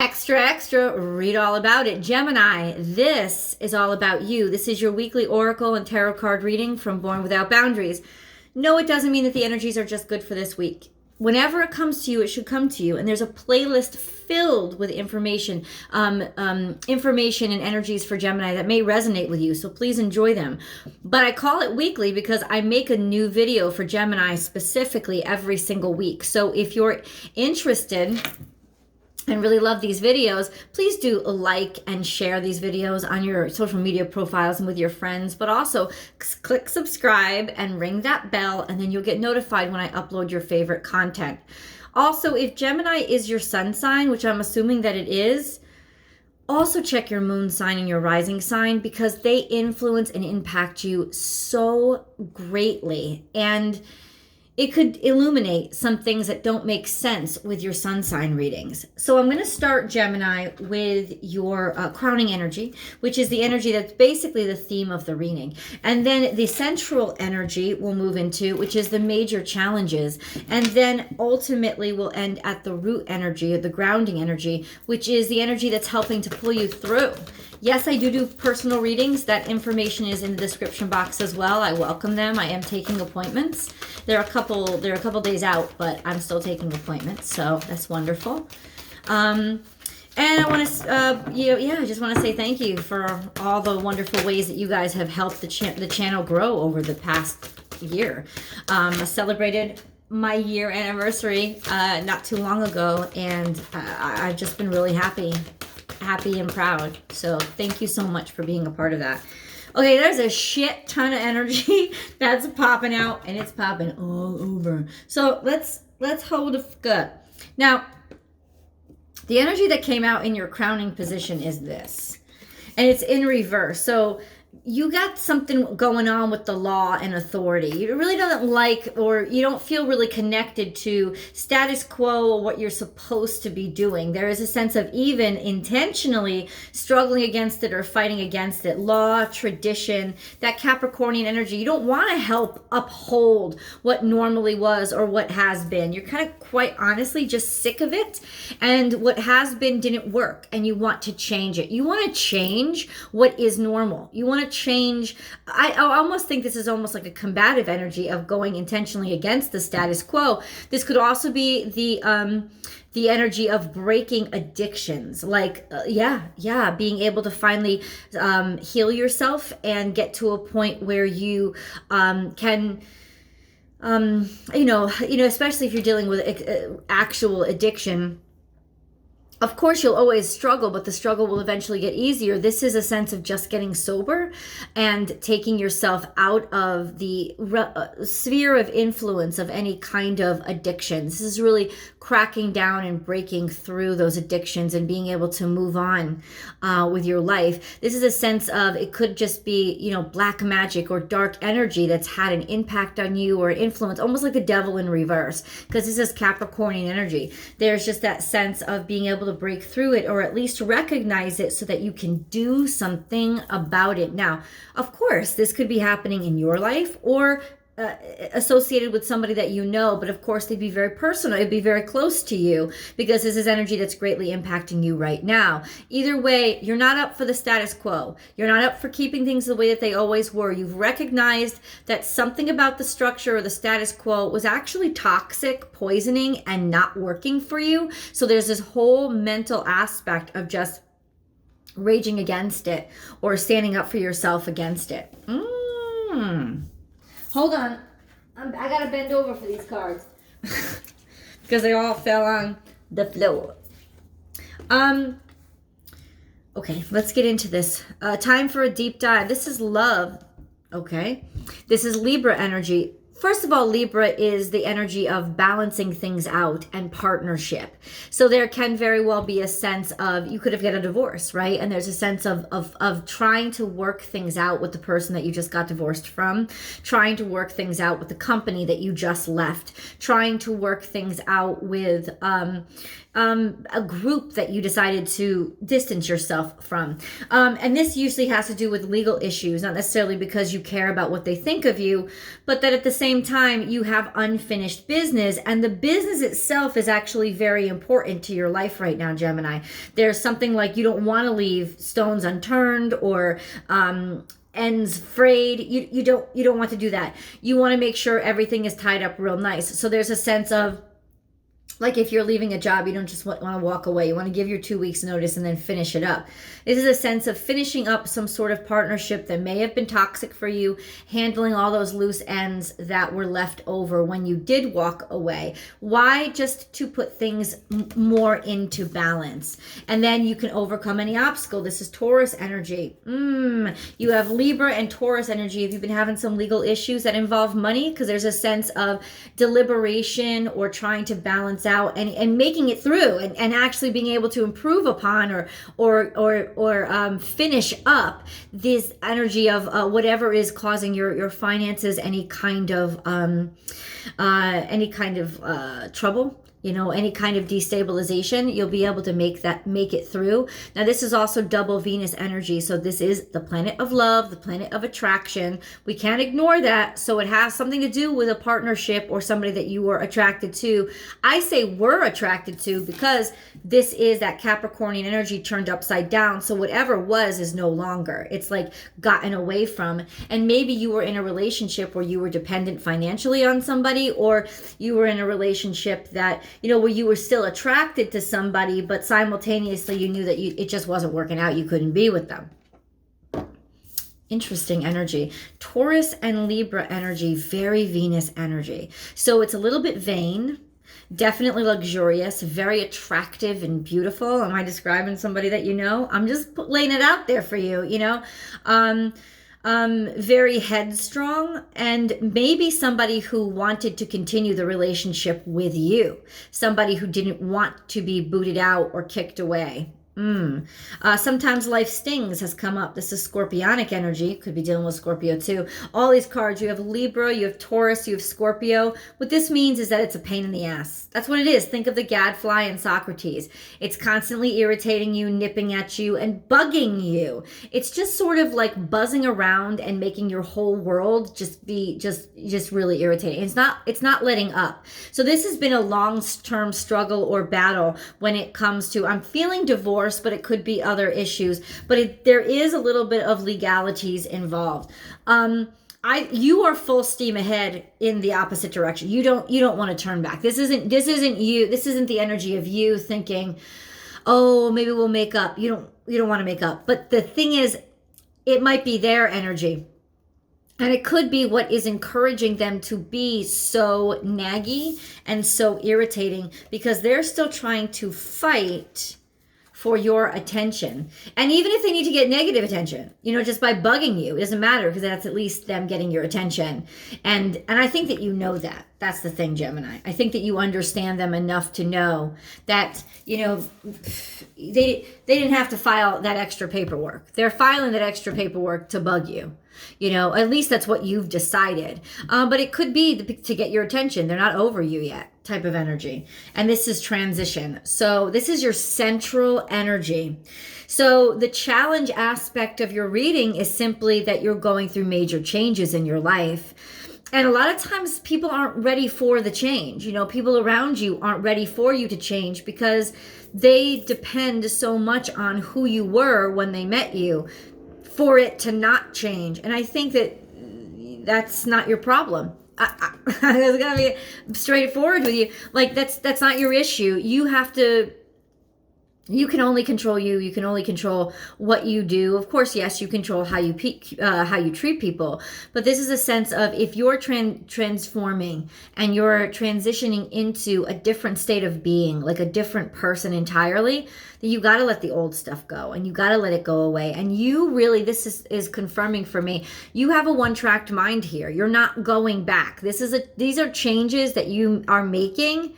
Extra, extra, read all about it. Gemini, this is all about you. This is your weekly oracle and tarot card reading from Born Without Boundaries. No, it doesn't mean that the energies are just good for this week. Whenever it comes to you, it should come to you. And there's a playlist filled with information and energies for Gemini that may resonate with you. So please enjoy them. But I call it weekly because I make a new video for Gemini specifically every single week. So if you're interested and really love these videos, please do like and share these videos on your social media profiles and with your friends, but also click subscribe and ring that bell, and then you'll get notified when I upload your favorite content. Also, if Gemini is your sun sign, which I'm assuming that it is, also check your moon sign and your rising sign, because they influence and impact you so greatly. And it could illuminate some things that don't make sense with your sun sign readings. So I'm going to start, Gemini, with your crowning energy, which is the energy that's basically the theme of the reading. And then the central energy we'll move into, which is the major challenges. And then ultimately we'll end at the root energy, or the grounding energy, which is the energy that's helping to pull you through. Yes, I do personal readings. That information is in the description box as well. I welcome them. I am taking appointments. They're a couple days out, but I'm still taking appointments, so that's wonderful. And I want to, I just want to say thank you for all the wonderful ways that you guys have helped the channel grow over the past year. I celebrated my year anniversary not too long ago, and I've just been really happy and proud. So thank you so much for being a part of that. Okay, there's a shit ton of energy that's popping out, and it's popping all over. So let's hold a gut. Now, the energy that came out in your crowning position is this, and it's in reverse. So you got something going on with the law and authority. You really don't like, or you don't feel really connected to status quo or what you're supposed to be doing. There is a sense of even intentionally struggling against it or fighting against it. Law, tradition, that Capricornian energy. You don't want to help uphold what normally was or what has been. You're kind of, quite honestly, just sick of it. And what has been didn't work, and you want to change it. You want to change what is normal. You want to change. I almost think this is almost like a combative energy of going intentionally against the status quo. This could also be the energy of breaking addictions, like being able to finally heal yourself and get to a point where you can especially if you're dealing with actual addiction. Of course, you'll always struggle, but the struggle will eventually get easier. This is a sense of just getting sober and taking yourself out of the sphere of influence of any kind of addiction. This is really cracking down and breaking through those addictions and being able to move on with your life. This is a sense of, it could just be, black magic or dark energy that's had an impact on you or influence, almost like the devil in reverse, because this is Capricornian energy. There's just that sense of being able to break through it, or at least recognize it so that you can do something about it. Now, of course, this could be happening in your life or associated with somebody that you know, but of course they'd be very personal. It'd be very close to you, because this is energy that's greatly impacting you right now. Either way, you're not up for the status quo. You're not up for keeping things the way that they always were. You've recognized that something about the structure or the status quo was actually toxic, poisoning, and not working for you. So there's this whole mental aspect of just raging against it or standing up for yourself against it. Hold on. I gotta bend over for these cards because they all fell on the floor. Okay, let's get into this. Time for a deep dive. This is love. Okay. This is Libra energy. First of all, Libra is the energy of balancing things out and partnership. So there can very well be a sense of, you could have got a divorce, right? And there's a sense of trying to work things out with the person that you just got divorced from, trying to work things out with the company that you just left, trying to work things out with a group that you decided to distance yourself from. And this usually has to do with legal issues, not necessarily because you care about what they think of you, but that at the same time you have unfinished business, and the business itself is actually very important to your life right now, Gemini. There's something like you don't want to leave stones unturned or ends frayed. You don't want to do that. You want to make sure everything is tied up real nice. So there's a sense of, like, if you're leaving a job, you don't just want to walk away. You want to give your 2 weeks notice and then finish it up. This is a sense of finishing up some sort of partnership that may have been toxic for you, handling all those loose ends that were left over when you did walk away. Why? Just to put things more into balance. And then you can overcome any obstacle. This is Taurus energy. You have Libra and Taurus energy. If you've been having some legal issues that involve money, because there's a sense of deliberation or trying to balance out and making it through and actually being able to improve upon or finish up this energy of whatever is causing your finances any kind of trouble, any kind of destabilization. You'll be able to make it through. Now, this is also double Venus energy. So this is the planet of love, the planet of attraction. We can't ignore that. So it has something to do with a partnership or somebody that you were attracted to. I say were attracted to because this is that Capricornian energy turned upside down. So whatever was is no longer. It's like gotten away from. And maybe you were in a relationship where you were dependent financially on somebody, or you were in a relationship that where you were still attracted to somebody, but simultaneously you knew that it just wasn't working out. You couldn't be with them. Interesting energy. Taurus and Libra energy, very Venus energy. So it's a little bit vain, definitely luxurious, very attractive and beautiful. Am I describing somebody that you know? I'm just laying it out there for you, very headstrong, and maybe somebody who wanted to continue the relationship with you, somebody who didn't want to be booted out or kicked away. Sometimes life stings has come up. This is Scorpionic energy. Could be dealing with Scorpio too. All these cards, you have Libra, you have Taurus, you have Scorpio. What this means is that it's a pain in the ass. That's what it is. Think of the gadfly in Socrates. It's constantly irritating you, nipping at you, and bugging you. It's just sort of like buzzing around and making your whole world just really irritating. It's not letting up. So this has been a long-term struggle or battle when it comes to, I'm feeling divorced, but it could be other issues. But there is a little bit of legalities involved. You are full steam ahead in the opposite direction. You don't want to turn back. This isn't you. This isn't the energy of you thinking, oh, maybe we'll make up. You don't want to make up. But the thing is, it might be their energy. And it could be what is encouraging them to be so naggy and so irritating, because they're still trying to fight for your attention. And even if they need to get negative attention, just by bugging you, it doesn't matter, because that's at least them getting your attention. And I think that you know that. That's the thing, Gemini. I think that you understand them enough to know that, they didn't have to file that extra paperwork. They're filing that extra paperwork to bug you. At least that's what you've decided. But it could be to get your attention. They're not over you yet, type of energy. And this is transition. So this is your central energy. So the challenge aspect of your reading is simply that you're going through major changes in your life. And a lot of times people aren't ready for the change. People around you aren't ready for you to change because they depend so much on who you were when they met you for it to not change. And I think that that's not your problem. I was gonna be straightforward with you. Like, that's not your issue. You can only control you. You can only control what you do. Of course, yes, you control how you treat people. But this is a sense of, if you're transforming and you're transitioning into a different state of being, like a different person entirely, then you got to let the old stuff go, and you got to let it go away. And you really, this is confirming for me, you have a one-tracked mind here. You're not going back. These are changes that you are making.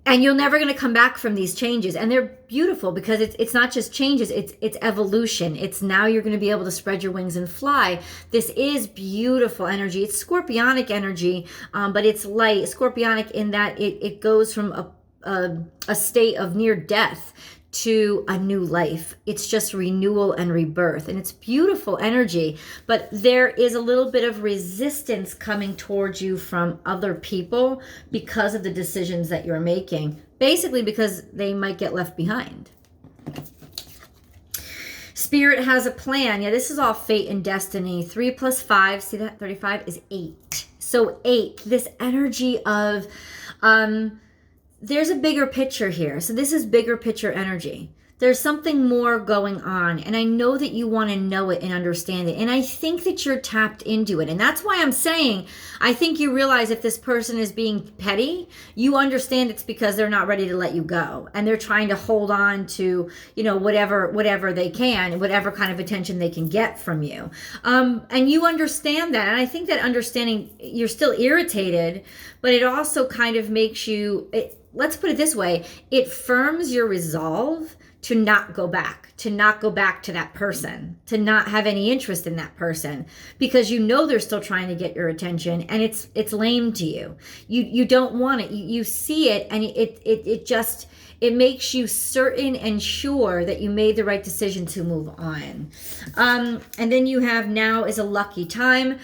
And you're never going to come back from these changes. And they're beautiful because it's not just changes, it's evolution. It's now you're going to be able to spread your wings and fly. This is beautiful energy. It's Scorpionic energy, but it's light. Scorpionic in that it goes from a state of near death to a new life. It's just renewal and rebirth, and it's beautiful energy, but there is a little bit of resistance coming towards you from other people because of the decisions that you're making, basically because they might get left behind. Spirit has a plan. Yeah, this is all fate and destiny. 3 plus 5, see that? 35 is 8. So 8, this energy of there's a bigger picture here. So this is bigger picture energy. There's something more going on, and I know that you want to know it and understand it, and I think that you're tapped into it. And that's why I'm saying I think you realize if this person is being petty, you understand it's because they're not ready to let you go, and they're trying to hold on to, you know, whatever they can, whatever kind of attention they can get from you, and you understand that. And I think that understanding, you're still irritated, but it also kind of makes you, let's put it this way, it firms your resolve to not go back to that person, to not have any interest in that person, because you know they're still trying to get your attention, and it's lame to you. You don't want it. You see it, and it makes you certain and sure that you made the right decision to move on. And then you have now is a lucky time.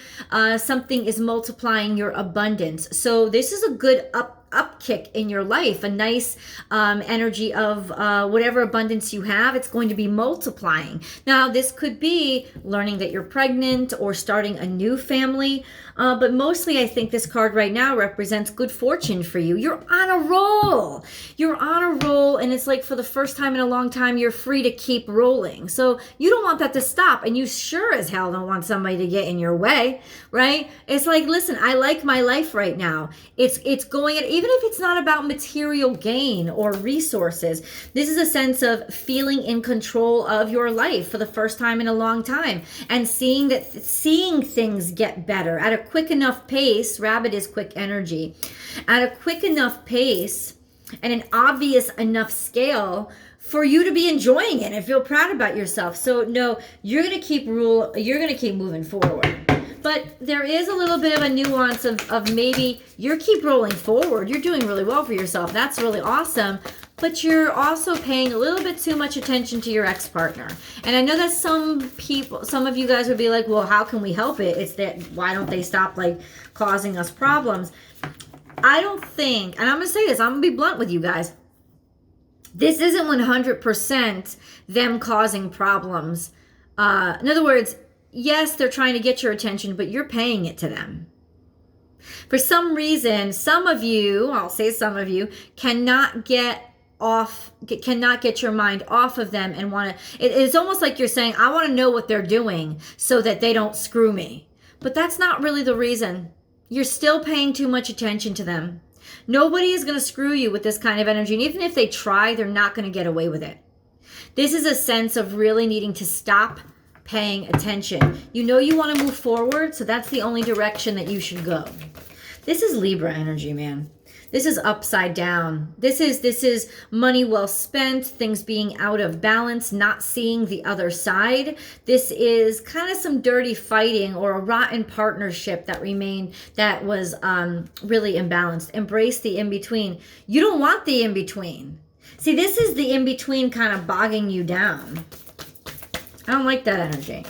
Something is multiplying your abundance. So this is a good upkick in your life, a nice energy of whatever abundance you have, it's going to be multiplying. Now, this could be learning that you're pregnant or starting a new family, but mostly I think this card right now represents good fortune for you. You're on a roll. You're on a roll, and it's like for the first time in a long time, you're free to keep rolling. So you don't want that to stop, and you sure as hell don't want somebody to get in your way, right? It's like, listen, I like my life right now. It's going at, even if it's not about material gain or resources, this is a sense of feeling in control of your life for the first time in a long time, and seeing things get better at a quick enough pace. Rabbit is quick energy. At a quick enough pace and an obvious enough scale for you to be enjoying it and feel proud about yourself. So no, you're going to keep moving forward. But there is a little bit of a nuance of maybe you keep rolling forward. You're doing really well for yourself. That's really awesome. But you're also paying a little bit too much attention to your ex-partner. And I know that some of you guys would be like, well, how can we help it? It's that, why don't they stop like causing us problems? I don't think, and I'm going to say this, I'm going to be blunt with you guys. This isn't 100% them causing problems. In other words, yes, they're trying to get your attention, but you're paying it to them. For some reason, some of you cannot get your mind off of them and want to, it's almost like you're saying, I want to know what they're doing so that they don't screw me. But that's not really the reason. You're still paying too much attention to them. Nobody is going to screw you with this kind of energy. And even if they try, they're not going to get away with it. This is a sense of really needing to stop paying attention. You know you want to move forward, so that's the only direction that you should go. This is Libra energy, man. This is upside down. This is money well spent, things being out of balance, not seeing the other side. This is kind of some dirty fighting or a rotten partnership that was really imbalanced. Embrace the in-between. You don't want the in-between. See, this is the in-between kind of bogging you down. I don't like that energy.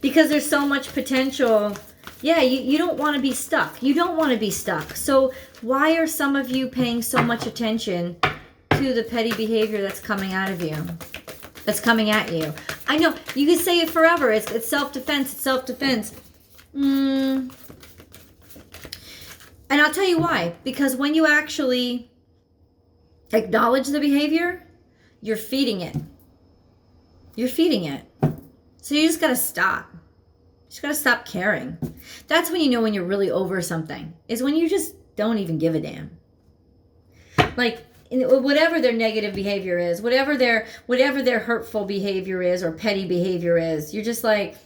Because there's so much potential. Yeah, you don't want to be stuck. You don't want to be stuck. So why are some of you paying so much attention to the petty behavior that's coming out of you? That's coming at you. I know, you can say it forever. It's self-defense. It's self-defense. And I'll tell you why. Because when you actually acknowledge the behavior, you're feeding it. You're feeding it. So you just got to stop. You just got to stop caring. That's when you know when you're really over something. Is when you just don't even give a damn. Like, whatever their negative behavior is, whatever their hurtful behavior is or petty behavior is, you're just like,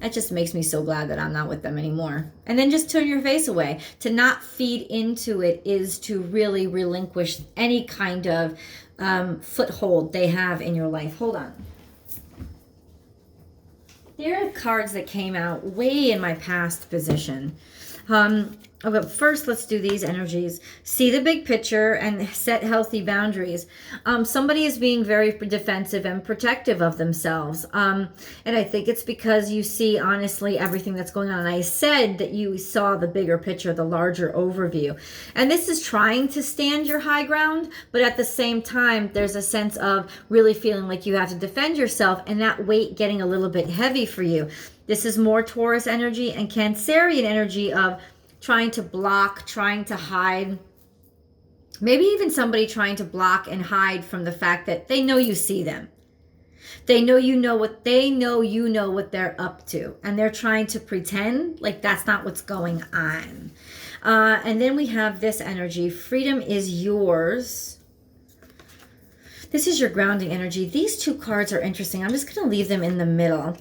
that just makes me so glad that I'm not with them anymore. And then just turn your face away. To not feed into it is to really relinquish any kind of foothold they have in your life. Hold on. There are cards that came out way in my past position. But first, let's do these energies. See the big picture and set healthy boundaries. Somebody is being very defensive and protective of themselves. And I think it's because you see, honestly, everything that's going on. And I said that you saw the bigger picture, the larger overview. And this is trying to stand your high ground, but at the same time, there's a sense of really feeling like you have to defend yourself and that weight getting a little bit heavy for you. This is more Taurus energy and Cancerian energy of trying to block, trying to hide. Maybe even somebody trying to block and hide from the fact that they know you see them. They know you know what they're up to. And they're trying to pretend like that's not what's going on. And then we have this energy. Freedom is yours. This is your grounding energy. These two cards are interesting. I'm just going to leave them in the middle.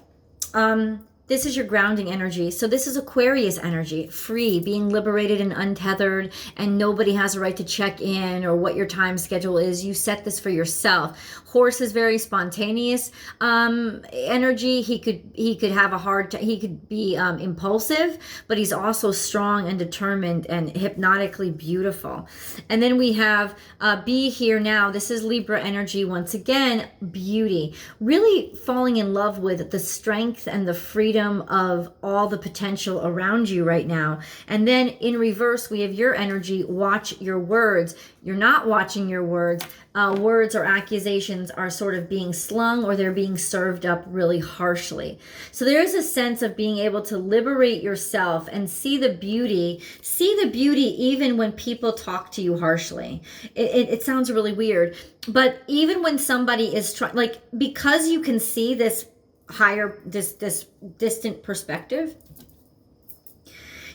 This is your grounding energy. So this is Aquarius energy, free, being liberated and untethered, and nobody has a right to check in or what your time schedule is. You set this for yourself. Horse is very spontaneous energy. He could have a he could be impulsive, but he's also strong and determined and hypnotically beautiful. And then we have be here now. This is Libra energy once again, beauty. Really falling in love with the strength and the freedom of all the potential around you right now. And then in reverse, we have your energy, watch your words. You're not watching your words. Words or accusations are sort of being slung or they're being served up really harshly. So there is a sense of being able to liberate yourself and see the beauty even when people talk to you harshly. It sounds really weird, but even when somebody is trying, like, because you can see this higher, this distant perspective,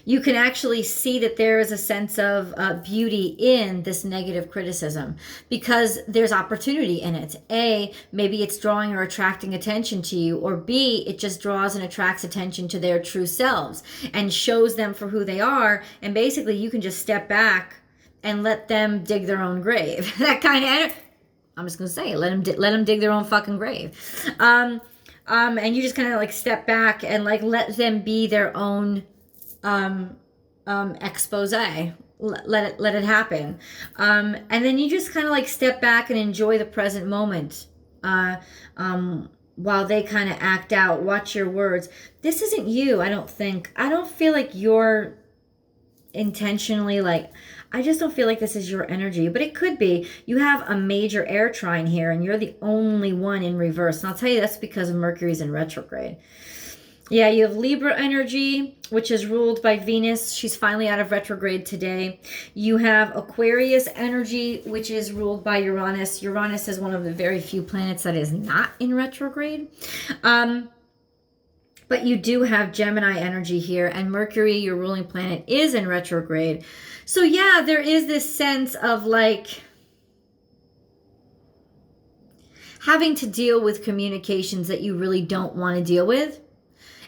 you can actually see that there is a sense of beauty in this negative criticism because there's opportunity in it. A, maybe it's drawing or attracting attention to you, or B, it just draws and attracts attention to their true selves and shows them for who they are. And basically you can just step back and let them dig their own grave. That kind of, I'm just going to say it, let them dig their own fucking grave. And you just kind of like step back and like let them be their own expose. Let it happen. And then you just kind of like step back and enjoy the present moment while they kind of act out. Watch your words. This isn't you, I don't think. I don't feel like you're intentionally like, I just don't feel like this is your energy, but it could be. You have a major air trine here and you're the only one in reverse. And I'll tell you that's because of Mercury's in retrograde. Yeah, you have Libra energy, which is ruled by Venus. She's finally out of retrograde today. You have Aquarius energy, which is ruled by Uranus. Uranus is one of the very few planets that is not in retrograde. But you do have Gemini energy here, and Mercury, your ruling planet, is in retrograde. So yeah, there is this sense of like having to deal with communications that you really don't want to deal with.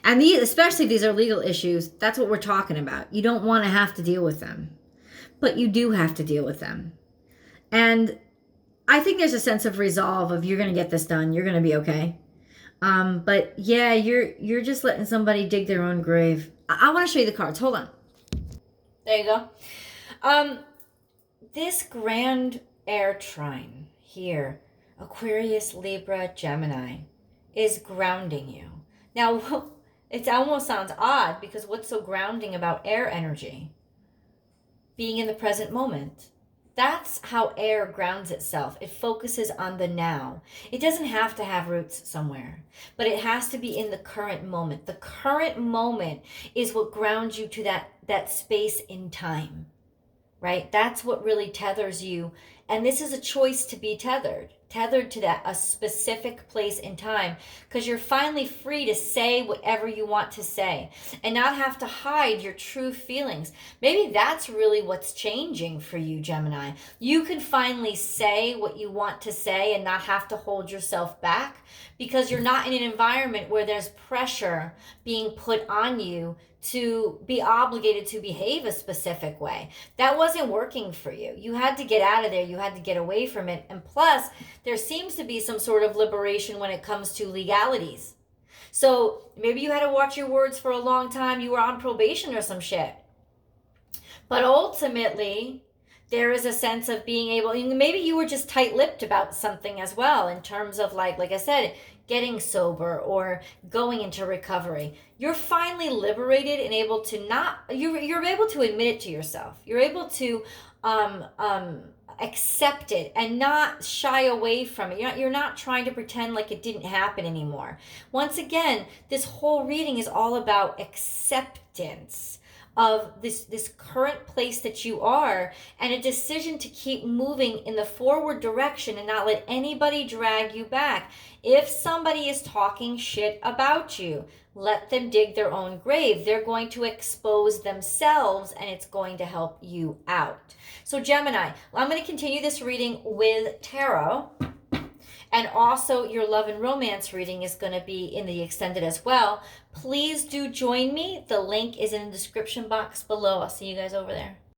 And especially if these are legal issues, that's what we're talking about. You don't want to have to deal with them, but you do have to deal with them. And I think there's a sense of resolve of you're going to get this done. You're going to be okay. But yeah, you're just letting somebody dig their own grave. I want to show you the cards. Hold on. There you go. This grand air trine here, Aquarius, Libra, Gemini, is grounding you. Now, it almost sounds odd because what's so grounding about air energy? Being in the present moment. That's how air grounds itself. It focuses on the now. It doesn't have to have roots somewhere, but it has to be in the current moment. The current moment is what grounds you to that space in time, right? That's what really tethers you. And this is a choice to be tethered to a specific place in time, because you're finally free to say whatever you want to say and not have to hide your true feelings. Maybe that's really what's changing for you, Gemini. You can finally say what you want to say and not have to hold yourself back because you're not in an environment where there's pressure being put on you to be obligated to behave a specific way. That wasn't working for you. You had to get out of there. You had to get away from it. And plus, there seems to be some sort of liberation when it comes to legalities. So maybe you had to watch your words for a long time. You were on probation or some shit. But ultimately, there is a sense of being able, maybe you were just tight-lipped about something as well, in terms of like I said, getting sober or going into recovery. You're finally liberated and able to not, you're able to admit it to yourself. You're able to accept it and not shy away from it. You're not trying to pretend like it didn't happen anymore. Once again, this whole reading is all about acceptance of this current place that you are, and a decision to keep moving in the forward direction and not let anybody drag you back. If somebody is talking shit about you, let them dig their own grave. They're going to expose themselves, and it's going to help you out. So Gemini, I'm going to continue this reading with tarot. And also your love and romance reading is going to be in the extended as well. Please do join me. The link is in the description box below. I'll see you guys over there.